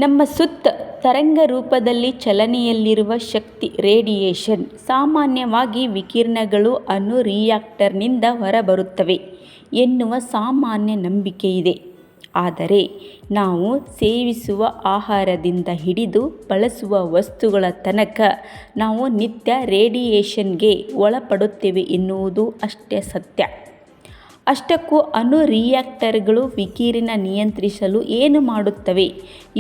ನಮ್ಮ ಸುತ್ತ ತರಂಗ ರೂಪದಲ್ಲಿ ಚಲನೆಯಲ್ಲಿರುವ ಶಕ್ತಿ ರೇಡಿಯೇಷನ್ ಸಾಮಾನ್ಯವಾಗಿ ವಿಕಿರಣಗಳು ಅಣು ರಿಯಾಕ್ಟರ್ನಿಂದ ಹೊರಬರುತ್ತವೆ ಎನ್ನುವ ಸಾಮಾನ್ಯ ನಂಬಿಕೆಯಿದೆ. ಆದರೆ ನಾವು ಸೇವಿಸುವ ಆಹಾರದಿಂದ ಹಿಡಿದು ಬಳಸುವ ವಸ್ತುಗಳ ತನಕ ನಾವು ನಿತ್ಯ ರೇಡಿಯೇಷನ್ಗೆ ಒಳಪಡುತ್ತೇವೆ ಎನ್ನುವುದು ಅಷ್ಟೇ ಸತ್ಯ. ಅಷ್ಟಕ್ಕೂ ಅಣು ರಿಯಾಕ್ಟರ್ಗಳು ವಿಕಿರಣ ನಿಯಂತ್ರಿಸಲು ಏನು ಮಾಡುತ್ತವೆ,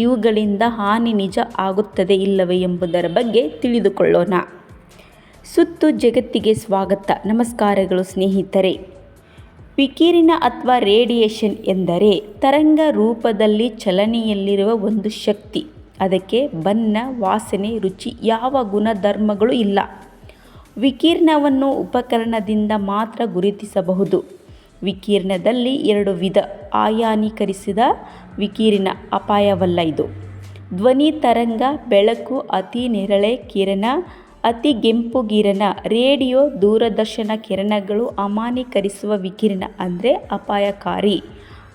ಇವುಗಳಿಂದ ಹಾನಿ ನಿಜ ಆಗುತ್ತದೆ ಇಲ್ಲವೇ ಎಂಬುದರ ಬಗ್ಗೆ ತಿಳಿದುಕೊಳ್ಳೋಣ. ಸುತ್ತು ಜಗತ್ತಿಗೆ ಸ್ವಾಗತ. ನಮಸ್ಕಾರಗಳು ಸ್ನೇಹಿತರೆ. ವಿಕಿರಣ ಅಥವಾ ರೇಡಿಯೇಷನ್ ಎಂದರೆ ತರಂಗ ರೂಪದಲ್ಲಿ ಚಲನೆಯಲ್ಲಿರುವ ಒಂದು ಶಕ್ತಿ. ಅದಕ್ಕೆ ಬಣ್ಣ, ವಾಸನೆ, ರುಚಿ ಯಾವ ಗುಣಧರ್ಮಗಳು ಇಲ್ಲ. ವಿಕಿರಣವನ್ನು ಉಪಕರಣದಿಂದ ಮಾತ್ರ ಗುರುತಿಸಬಹುದು. ವಿಕಿರಣದಲ್ಲಿ ಎರಡು ವಿಧ. ಅಯಾನೀಕರಿಸಿದ ವಿಕಿರಣ ಅಪಾಯವಲ್ಲ ಇದು. ಧ್ವನಿ ತರಂಗ, ಬೆಳಕು, ಅತಿ ನೇರಳೆ ಕಿರಣ, ಅತಿಗೆಂಪು ಕಿರಣ, ರೇಡಿಯೋ, ದೂರದರ್ಶನ ಕಿರಣಗಳು ಅಮಾನ್ಯೀಕರಿಸುವ ವಿಕಿರಣ ಅಂದರೆ ಅಪಾಯಕಾರಿ.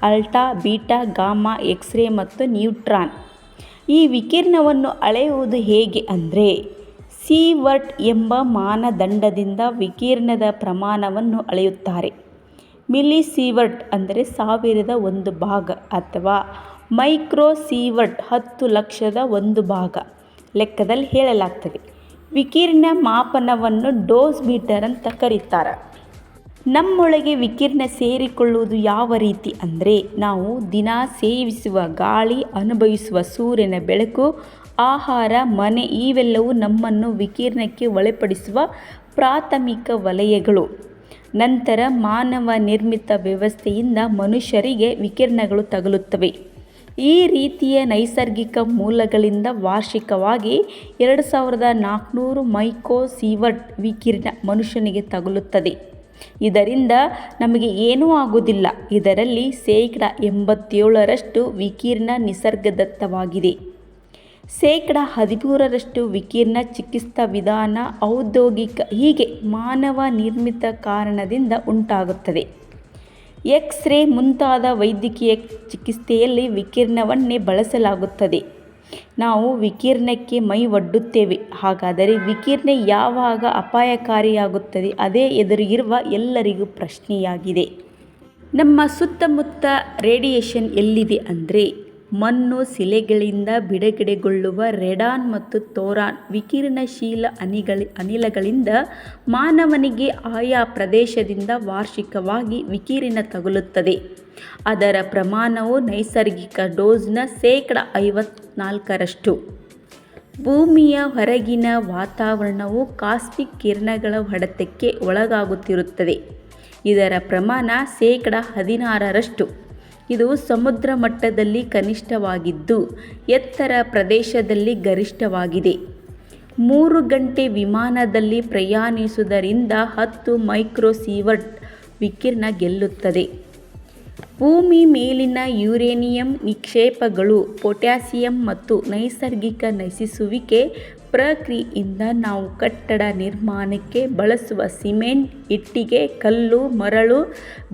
ಆಲ್ಫಾ, ಬೀಟಾ, ಗಾಮಾ, ಎಕ್ಸ್ರೇ ಮತ್ತು ನ್ಯೂಟ್ರಾನ್. ಈ ವಿಕಿರಣವನ್ನು ಅಳೆಯುವುದು ಹೇಗೆ ಅಂದರೆ ಸೀವರ್ಟ್ ಎಂಬ ಮಾನದಂಡದಿಂದ ವಿಕಿರಣದ ಪ್ರಮಾಣವನ್ನು ಅಳೆಯುತ್ತಾರೆ. ಮಿಲಿಸೀವರ್ಟ್ ಅಂದರೆ 1000 ಭಾಗ ಅಥವಾ ಮೈಕ್ರೋಸೀವರ್ಟ್ 10,00,000 1 ಭಾಗ ಲೆಕ್ಕದಲ್ಲಿ ಹೇಳಲಾಗ್ತದೆ. ವಿಕಿರಣ ಮಾಪನವನ್ನು ಡೋಸ್ ಮೀಟರ್ ಅಂತ ಕರೀತಾರೆ. ನಮ್ಮೊಳಗೆ ವಿಕಿರಣ ಸೇರಿಕೊಳ್ಳುವುದು ಯಾವ ರೀತಿ ಅಂದರೆ ನಾವು ದಿನ ಸೇವಿಸುವ ಗಾಳಿ, ಅನುಭವಿಸುವ ಸೂರ್ಯನ ಬೆಳಕು, ಆಹಾರ, ಮನೆ ಇವೆಲ್ಲವೂ ನಮ್ಮನ್ನು ವಿಕಿರಣಕ್ಕೆ ಒಳಪಡಿಸುವ ಪ್ರಾಥಮಿಕ ವಲಯಗಳು. ನಂತರ ಮಾನವ ನಿರ್ಮಿತ ವ್ಯವಸ್ಥೆಯಿಂದ ಮನುಷ್ಯರಿಗೆ ವಿಕಿರಣಗಳು ತಗುಲುತ್ತವೆ. ಈ ರೀತಿಯ ನೈಸರ್ಗಿಕ ಮೂಲಗಳಿಂದ ವಾರ್ಷಿಕವಾಗಿ 2400 ಮೈಕ್ರೋಸೀವರ್ಟ್ ವಿಕಿರಣ ಮನುಷ್ಯನಿಗೆ ತಗುಲುತ್ತದೆ. ಇದರಿಂದ ನಮಗೆ ಏನೂ ಆಗುವುದಿಲ್ಲ. ಇದರಲ್ಲಿ 87% ವಿಕಿರಣ ನಿಸರ್ಗದತ್ತವಾಗಿದೆ. 13% ವಿಕಿರಣ ಚಿಕಿತ್ಸಾ ವಿಧಾನ, ಔದ್ಯೋಗಿಕ ಹೀಗೆ ಮಾನವ ನಿರ್ಮಿತ ಕಾರಣದಿಂದ ಉಂಟಾಗುತ್ತದೆ. ಎಕ್ಸ್ರೇ ಮುಂತಾದ ವೈದ್ಯಕೀಯ ಚಿಕಿತ್ಸೆಯಲ್ಲಿ ವಿಕಿರಣವನ್ನೇ ಬಳಸಲಾಗುತ್ತದೆ. ನಾವು ವಿಕಿರಣಕ್ಕೆ ಮೈ ಒಡ್ಡುತ್ತೇವೆ. ಹಾಗಾದರೆ ವಿಕಿರಣ ಯಾವಾಗ ಅಪಾಯಕಾರಿಯಾಗುತ್ತದೆ? ಅದೇ ಎದುರಿಗಿರುವ ಎಲ್ಲರಿಗೂ ಪ್ರಶ್ನೆಯಾಗಿದೆ. ನಮ್ಮ ಸುತ್ತಮುತ್ತ ರೇಡಿಯೇಷನ್ ಎಲ್ಲಿದೆ ಅಂದರೆ ಮಣ್ಣು, ಶಿಲೆಗಳಿಂದ ಬಿಡುಗಡೆಗೊಳ್ಳುವ ರೇಡಾನ್ ಮತ್ತು ತೋರಾನ್ ವಿಕಿರಣಶೀಲ ಅನಿಲಗಳಿಂದ ಮಾನವನಿಗೆ ಆಯಾ ಪ್ರದೇಶದಿಂದ ವಾರ್ಷಿಕವಾಗಿ ವಿಕಿರಣ ತಗುಲುತ್ತದೆ. ಅದರ ಪ್ರಮಾಣವು ನೈಸರ್ಗಿಕ ಡೋಸ್ನ 54%. ಭೂಮಿಯ ಹೊರಗಿನ ವಾತಾವರಣವು ಕಾಸ್ಮಿಕ್ ಕಿರಣಗಳ ಹೊಡೆತಕ್ಕೆ ಒಳಗಾಗುತ್ತಿರುತ್ತದೆ. ಇದರ ಪ್ರಮಾಣ 16%. ಇದು ಸಮುದ್ರ ಮಟ್ಟದಲ್ಲಿ ಕನಿಷ್ಠವಾಗಿದ್ದು ಎತ್ತರ ಪ್ರದೇಶದಲ್ಲಿ ಗರಿಷ್ಠವಾಗಿದೆ. 3 ಗಂಟೆ ವಿಮಾನದಲ್ಲಿ ಪ್ರಯಾಣಿಸುವುದರಿಂದ 10 ಮೈಕ್ರೋಸೀವರ್ಟ್ ವಿಕಿರಣ ಗೆಲ್ಲುತ್ತದೆ. ಭೂಮಿ ಮೇಲಿನ ಯುರೇನಿಯಂ ನಿಕ್ಷೇಪಗಳು, ಪೊಟ್ಯಾಸಿಯಂ ಮತ್ತು ನೈಸರ್ಗಿಕ ನಶಿಸುವಿಕೆ ಪ್ರಕ್ರಿಯೆಯಿಂದ ನಾವು ಕಟ್ಟಡ ನಿರ್ಮಾಣಕ್ಕೆ ಬಳಸುವ ಸಿಮೆಂಟ್, ಇಟ್ಟಿಗೆ, ಕಲ್ಲು, ಮರಳು,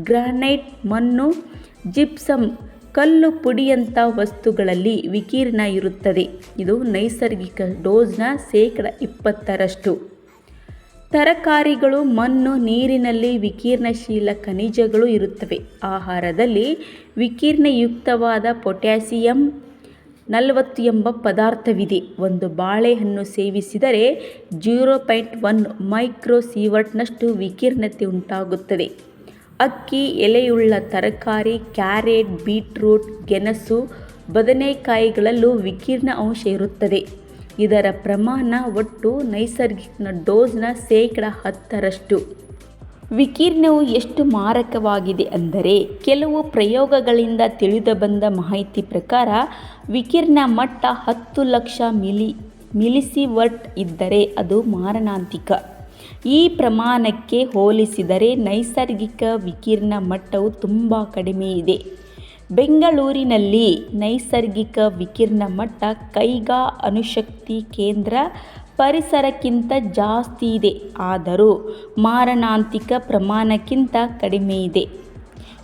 ಗ್ರಾನೈಟ್, ಮಣ್ಣು, ಜಿಪ್ಸಮ್, ಕಲ್ಲು ಪುಡಿಯಂಥ ವಸ್ತುಗಳಲ್ಲಿ ವಿಕಿರಣ ಇರುತ್ತದೆ. ಇದು ನೈಸರ್ಗಿಕ ಡೋಸ್ನ 20%. ತರಕಾರಿಗಳು, ಮಣ್ಣು, ನೀರಿನಲ್ಲಿ ವಿಕಿರಣಶೀಲ ಖನಿಜಗಳು ಇರುತ್ತವೆ. ಆಹಾರದಲ್ಲಿ ವಿಕಿರಣಯುಕ್ತವಾದ ಪೊಟ್ಯಾಸಿಯಂ 40 ಎಂಬ ಪದಾರ್ಥವಿದೆ. ಒಂದು ಬಾಳೆಹಣ್ಣು ಸೇವಿಸಿದರೆ 0.1 ಮೈಕ್ರೋಸೀವರ್ಟ್ನಷ್ಟು ವಿಕಿರಣತೆ ಉಂಟಾಗುತ್ತದೆ. ಅಕ್ಕಿ, ಎಲೆಯುಳ್ಳ ತರಕಾರಿ, ಕ್ಯಾರೆಟ್, ಬೀಟ್ರೂಟ್, ಗೆಣಸು, ಬದನೆಕಾಯಿಗಳಲ್ಲೂ ವಿಕಿರಣ ಅಂಶ ಇರುತ್ತದೆ. ಇದರ ಪ್ರಮಾಣ ಒಟ್ಟು ನೈಸರ್ಗಿಕ ಡೋಸ್ನ 10%. ವಿಕಿರಣವು ಎಷ್ಟು ಮಾರಕವಾಗಿದೆ ಅಂದರೆ ಕೆಲವು ಪ್ರಯೋಗಗಳಿಂದ ತಿಳಿದುಬಂದ ಮಾಹಿತಿ ಪ್ರಕಾರ ವಿಕಿರಣ ಮಟ್ಟ 10,00,000 ಮಿಲಿಸೀವರ್ಟ್ ಇದ್ದರೆ ಅದು ಮಾರಣಾಂತಿಕ. ಈ ಪ್ರಮಾಣಕ್ಕೆ ಹೋಲಿಸಿದರೆ ನೈಸರ್ಗಿಕ ವಿಕಿರಣ ಮಟ್ಟವು ತುಂಬ ಕಡಿಮೆ ಇದೆ. ಬೆಂಗಳೂರಿನಲ್ಲಿ ನೈಸರ್ಗಿಕ ವಿಕಿರಣ ಮಟ್ಟ ಕೈಗಾ ಅಣುಶಕ್ತಿ ಕೇಂದ್ರ ಪರಿಸರಕ್ಕಿಂತ ಜಾಸ್ತಿ ಇದೆ. ಆದರೂ ಮಾರಣಾಂತಿಕ ಪ್ರಮಾಣಕ್ಕಿಂತ ಕಡಿಮೆ ಇದೆ.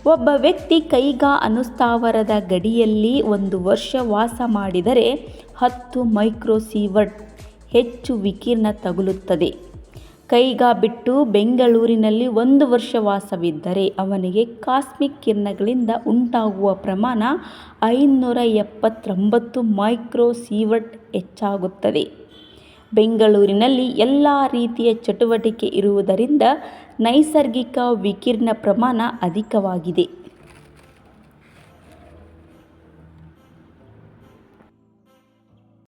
ಒಬ್ಬ ವ್ಯಕ್ತಿ ಕೈಗಾ ಅಣುಸ್ಥಾವರದ ಗಡಿಯಲ್ಲಿ 1 ವರ್ಷ ವಾಸ ಮಾಡಿದರೆ 10 ಮೈಕ್ರೋಸೀವರ್ಟ್ ಹೆಚ್ಚು ವಿಕಿರಣ ತಗುಲುತ್ತದೆ. ಕೈಗಾ ಬಿಟ್ಟು ಬೆಂಗಳೂರಿನಲ್ಲಿ 1 ವರ್ಷ ವಾಸವಿದ್ದರೆ ಅವನಿಗೆ ಕಾಸ್ಮಿಕ್ ಕಿರಣಗಳಿಂದ ಉಂಟಾಗುವ ಪ್ರಮಾಣ 579 ಮೈಕ್ರೋಸೀವರ್ಟ್ ಹೆಚ್ಚಾಗುತ್ತದೆ. ಬೆಂಗಳೂರಿನಲ್ಲಿ ಎಲ್ಲ ರೀತಿಯ ಚಟುವಟಿಕೆ ಇರುವುದರಿಂದ ನೈಸರ್ಗಿಕ ವಿಕಿರಣ ಪ್ರಮಾಣ ಅಧಿಕವಾಗಿದೆ.